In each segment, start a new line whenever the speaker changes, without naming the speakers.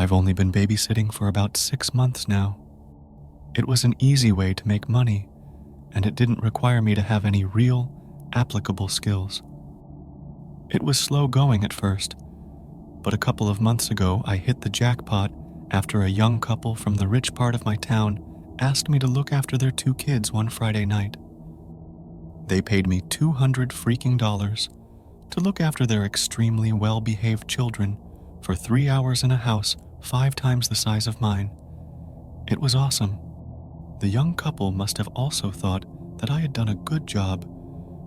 I've only been babysitting for about 6 months now. It was an easy way to make money, and it didn't require me to have any real, applicable skills. It was slow going at first, but a couple of months ago I hit the jackpot after a young couple from the rich part of my town asked me to look after their 2 kids one Friday night. They paid me $200 freaking to look after their extremely well-behaved children for 3 hours in a house 5 times the size of mine. It was awesome. The young couple must have also thought that I had done a good job,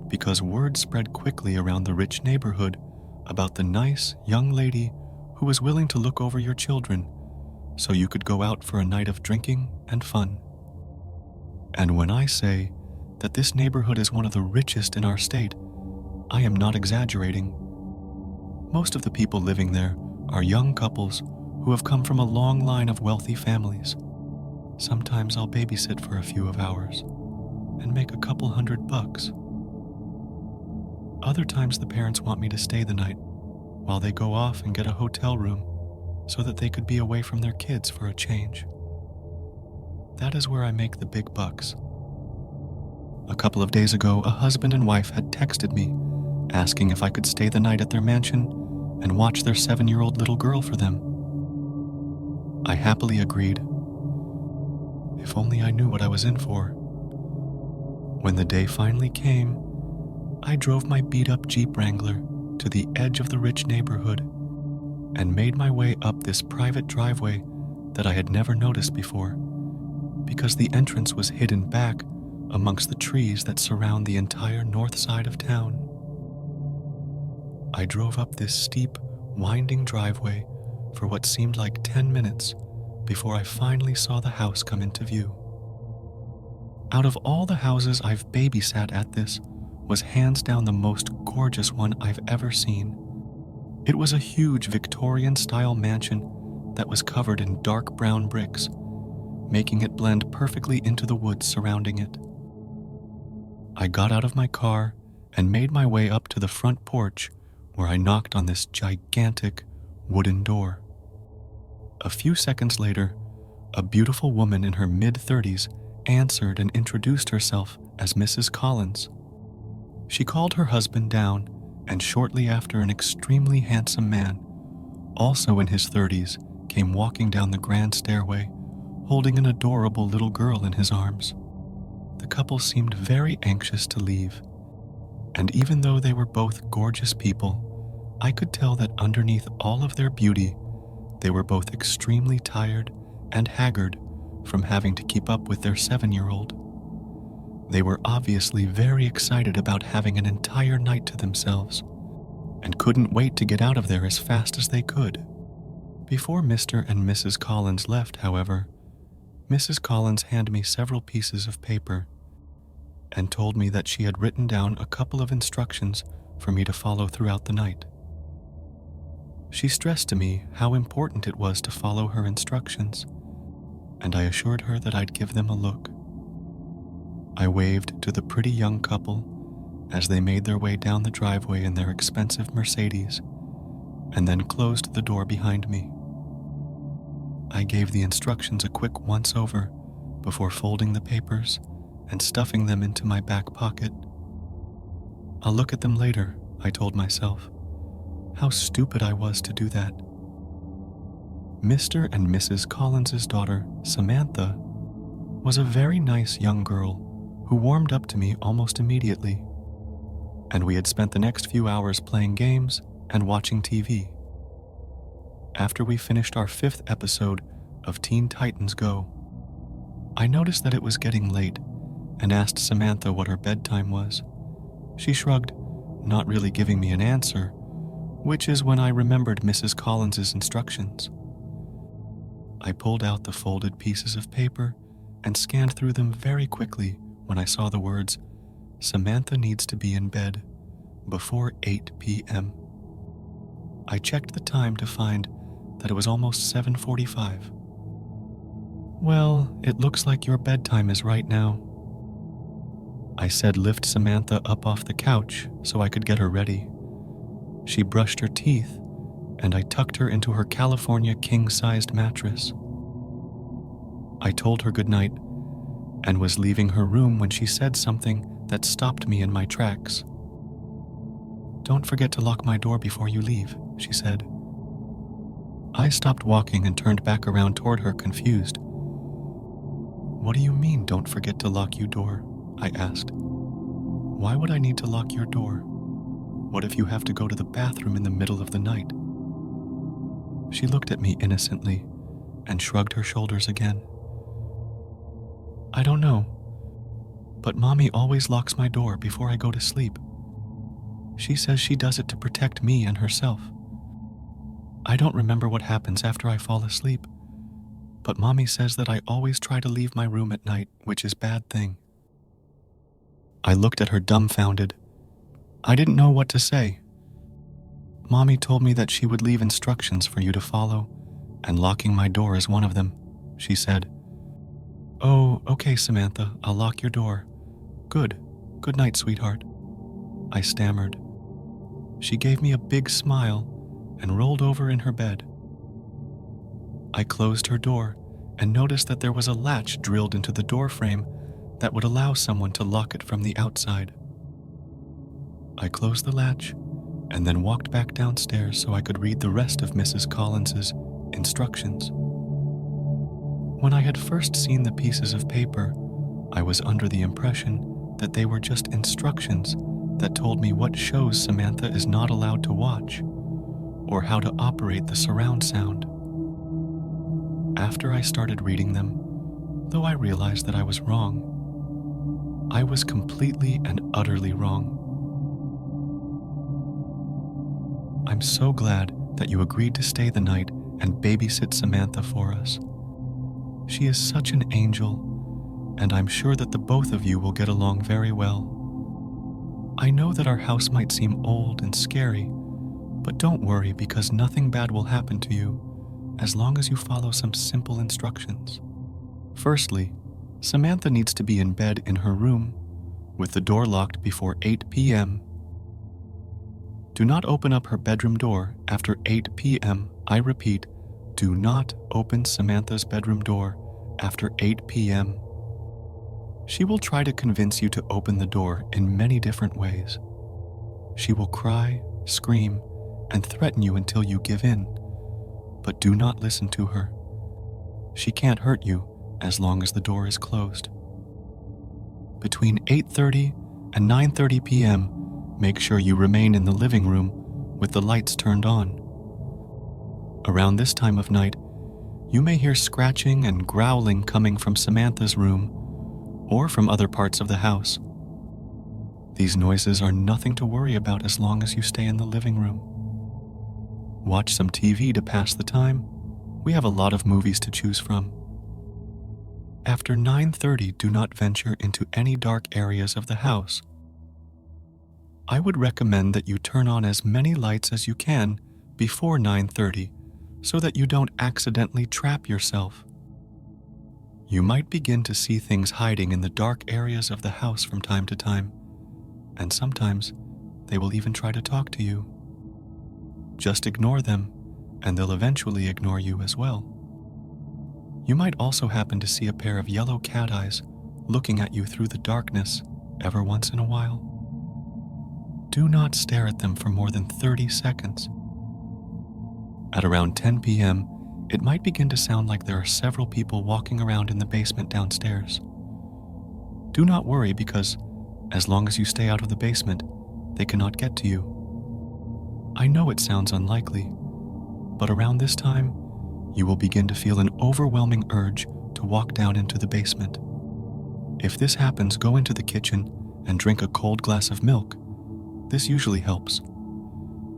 because word spread quickly around the rich neighborhood about the nice young lady who was willing to look over your children so you could go out for a night of drinking and fun. And when I say that this neighborhood is one of the richest in our state, I am not exaggerating. Most of the people living there are young couples who have come from a long line of wealthy families. Sometimes I'll babysit for a few of hours and make a couple $100. Other times the parents want me to stay the night while they go off and get a hotel room so that they could be away from their kids for a change. That is where I make the big bucks. A couple of days ago, a husband and wife had texted me asking if I could stay the night at their mansion and watch their 7-year-old little girl for them. I happily agreed. If only I knew what I was in for. When the day finally came, I drove my beat-up Jeep Wrangler to the edge of the rich neighborhood and made my way up this private driveway that I had never noticed before, because the entrance was hidden back amongst the trees that surround the entire north side of town. I drove up this steep, winding driveway for what seemed like 10 minutes before I finally saw the house come into view. Out of all the houses I've babysat at, this was hands down the most gorgeous one I've ever seen. It was a huge Victorian-style mansion that was covered in dark brown bricks, making it blend perfectly into the woods surrounding it. I got out of my car and made my way up to the front porch, where I knocked on this gigantic wooden door. A few seconds later, a beautiful woman in her mid-30s answered and introduced herself as Mrs. Collins. She called her husband down, and shortly after, an extremely handsome man, also in his 30s, came walking down the grand stairway, holding an adorable little girl in his arms. The couple seemed very anxious to leave, and even though they were both gorgeous people, I could tell that underneath all of their beauty, they were both extremely tired and haggard from having to keep up with their 7-year-old. They were obviously very excited about having an entire night to themselves and couldn't wait to get out of there as fast as they could. Before Mr. and Mrs. Collins left, however, Mrs. Collins handed me several pieces of paper and told me that she had written down a couple of instructions for me to follow throughout the night. She stressed to me how important it was to follow her instructions, and I assured her that I'd give them a look. I waved to the pretty young couple as they made their way down the driveway in their expensive Mercedes, and then closed the door behind me. I gave the instructions a quick once-over before folding the papers and stuffing them into my back pocket. I'll look at them later, I told myself. How stupid I was to do that. Mr. and Mrs. Collins's daughter, Samantha, was a very nice young girl who warmed up to me almost immediately, and we had spent the next few hours playing games and watching TV. After we finished our 5th episode of Teen Titans Go, I noticed that it was getting late and asked Samantha what her bedtime was. She shrugged, not really giving me an answer, which is when I remembered Mrs. Collins's instructions. I pulled out the folded pieces of paper and scanned through them very quickly when I saw the words, "Samantha needs to be in bed before 8 p.m. I checked the time to find that it was almost 7:45. "Well, it looks like your bedtime is right now." I said lift Samantha up off the couch so I could get her ready. She brushed her teeth and I tucked her into her California king-sized mattress. I told her goodnight and was leaving her room when she said something that stopped me in my tracks. "Don't forget to lock my door before you leave," she said. I stopped walking and turned back around toward her, confused. "What do you mean, don't forget to lock your door?" I asked. "Why would I need to lock your door? What if you have to go to the bathroom in the middle of the night?" She looked at me innocently and shrugged her shoulders again. "I don't know, but Mommy always locks my door before I go to sleep. She says she does it to protect me and herself. I don't remember what happens after I fall asleep, but Mommy says that I always try to leave my room at night, which is a bad thing." I looked at her dumbfounded. I didn't know what to say. "Mommy told me that she would leave instructions for you to follow, and locking my door is one of them," she said. "Oh, okay, Samantha, I'll lock your door. Good. Good night, sweetheart," I stammered. She gave me a big smile and rolled over in her bed. I closed her door and noticed that there was a latch drilled into the door frame that would allow someone to lock it from the outside. I closed the latch and then walked back downstairs so I could read the rest of Mrs. Collins's instructions. When I had first seen the pieces of paper, I was under the impression that they were just instructions that told me what shows Samantha is not allowed to watch, or how to operate the surround sound. After I started reading them, though I realized that I was wrong, I was completely and utterly wrong. I'm so glad that you agreed to stay the night and babysit Samantha for us. She is such an angel, and I'm sure that the both of you will get along very well. I know that our house might seem old and scary, but don't worry because nothing bad will happen to you as long as you follow some simple instructions. Firstly, Samantha needs to be in bed in her room with the door locked before 8 p.m. Do not open up her bedroom door after 8 p.m. I repeat, do not open Samantha's bedroom door after 8 p.m. She will try to convince you to open the door in many different ways. She will cry, scream, and threaten you until you give in, but do not listen to her. She can't hurt you as long as the door is closed. Between 8:30 and 9:30 p.m., make sure you remain in the living room with the lights turned on. Around this time of night, you may hear scratching and growling coming from Samantha's room or from other parts of the house. These noises are nothing to worry about as long as you stay in the living room. Watch some TV to pass the time. We have a lot of movies to choose from. After 9:30, do not venture into any dark areas of the house. I would recommend that you turn on as many lights as you can before 9:30 so that you don't accidentally trap yourself. You might begin to see things hiding in the dark areas of the house from time to time, and sometimes they will even try to talk to you. Just ignore them, and they'll eventually ignore you as well. You might also happen to see a pair of yellow cat eyes looking at you through the darkness every once in a while. Do not stare at them for more than 30 seconds. At around 10 p.m., it might begin to sound like there are several people walking around in the basement downstairs. Do not worry because, as long as you stay out of the basement, they cannot get to you. I know it sounds unlikely, but around this time, you will begin to feel an overwhelming urge to walk down into the basement. If this happens, go into the kitchen and drink a cold glass of milk. This usually helps.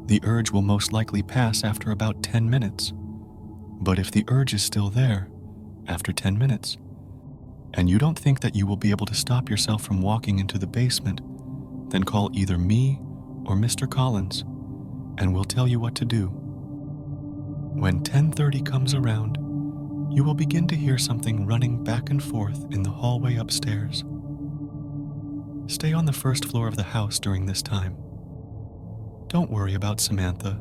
The urge will most likely pass after about 10 minutes. But if the urge is still there after 10 minutes, and you don't think that you will be able to stop yourself from walking into the basement, then call either me or Mr. Collins, and we'll tell you what to do. When 10:30 comes around, you will begin to hear something running back and forth in the hallway upstairs. Stay on the first floor of the house during this time. Don't worry about Samantha.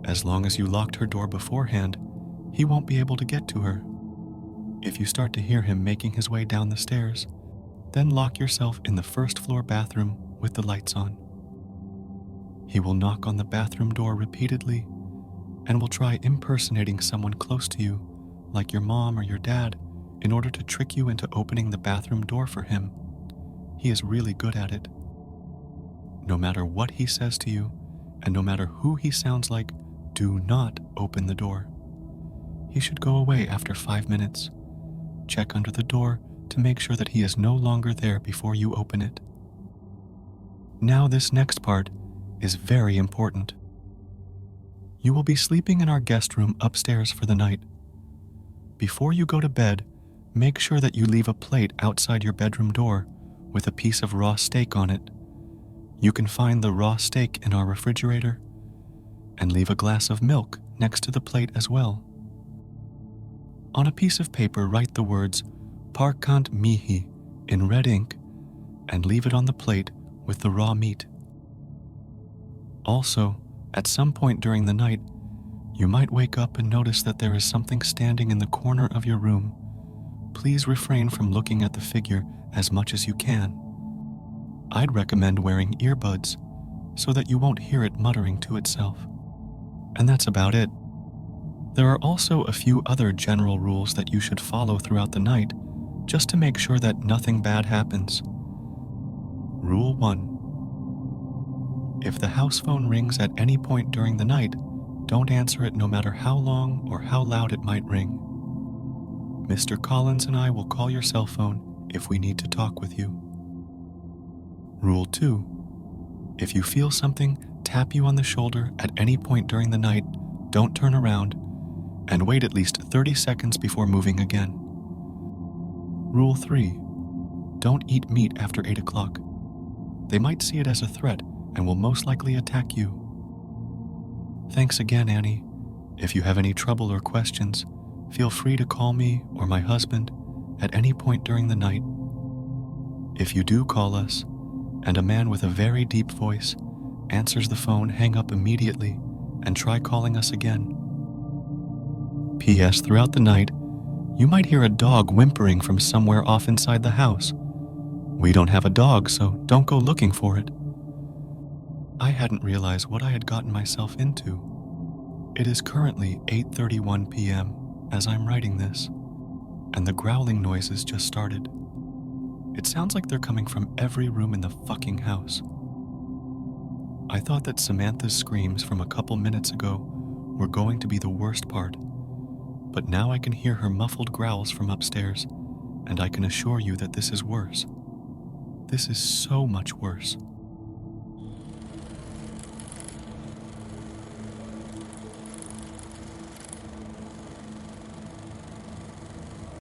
As long as you locked her door beforehand, he won't be able to get to her. If you start to hear him making his way down the stairs, then lock yourself in the first floor bathroom with the lights on. He will knock on the bathroom door repeatedly and will try impersonating someone close to you, like your mom or your dad, in order to trick you into opening the bathroom door for him. He is really good at it. No matter what he says to you, and no matter who he sounds like, do not open the door. He should go away after 5 minutes. Check under the door to make sure that he is no longer there before you open it. Now this next part is very important. You will be sleeping in our guest room upstairs for the night. Before you go to bed, make sure that you leave a plate outside your bedroom door with a piece of raw steak on it. You can find the raw steak in our refrigerator, and leave a glass of milk next to the plate as well. On a piece of paper, write the words "Parkant mihi" in red ink and leave it on the plate with the raw meat. Also, at some point during the night, you might wake up and notice that there is something standing in the corner of your room. Please refrain from looking at the figure as much as you can. I'd recommend wearing earbuds so that you won't hear it muttering to itself. And that's about it. There are also a few other general rules that you should follow throughout the night, just to make sure that nothing bad happens. Rule 1. If the house phone rings at any point during the night, don't answer it no matter how long or how loud it might ring. Mr. Collins and I will call your cell phone if we need to talk with you. Rule 2. If you feel something tap you on the shoulder at any point during the night, don't turn around and wait at least 30 seconds before moving again. Rule 3. Don't eat meat after 8 o'clock. They might see it as a threat and will most likely attack you. Thanks again, Annie. If you have any trouble or questions, feel free to call me or my husband at any point during the night. If you do call us, and a man with a very deep voice answers the phone, hang up immediately and try calling us again. P.S. Throughout the night, you might hear a dog whimpering from somewhere off inside the house. We don't have a dog, so don't go looking for it. I hadn't realized what I had gotten myself into. It is currently 8:31 p.m. as I'm writing this, and the growling noises just started. It sounds like they're coming from every room in the fucking house. I thought that Samantha's screams from a couple minutes ago were going to be the worst part, but now I can hear her muffled growls from upstairs, and I can assure you that this is worse. This is so much worse.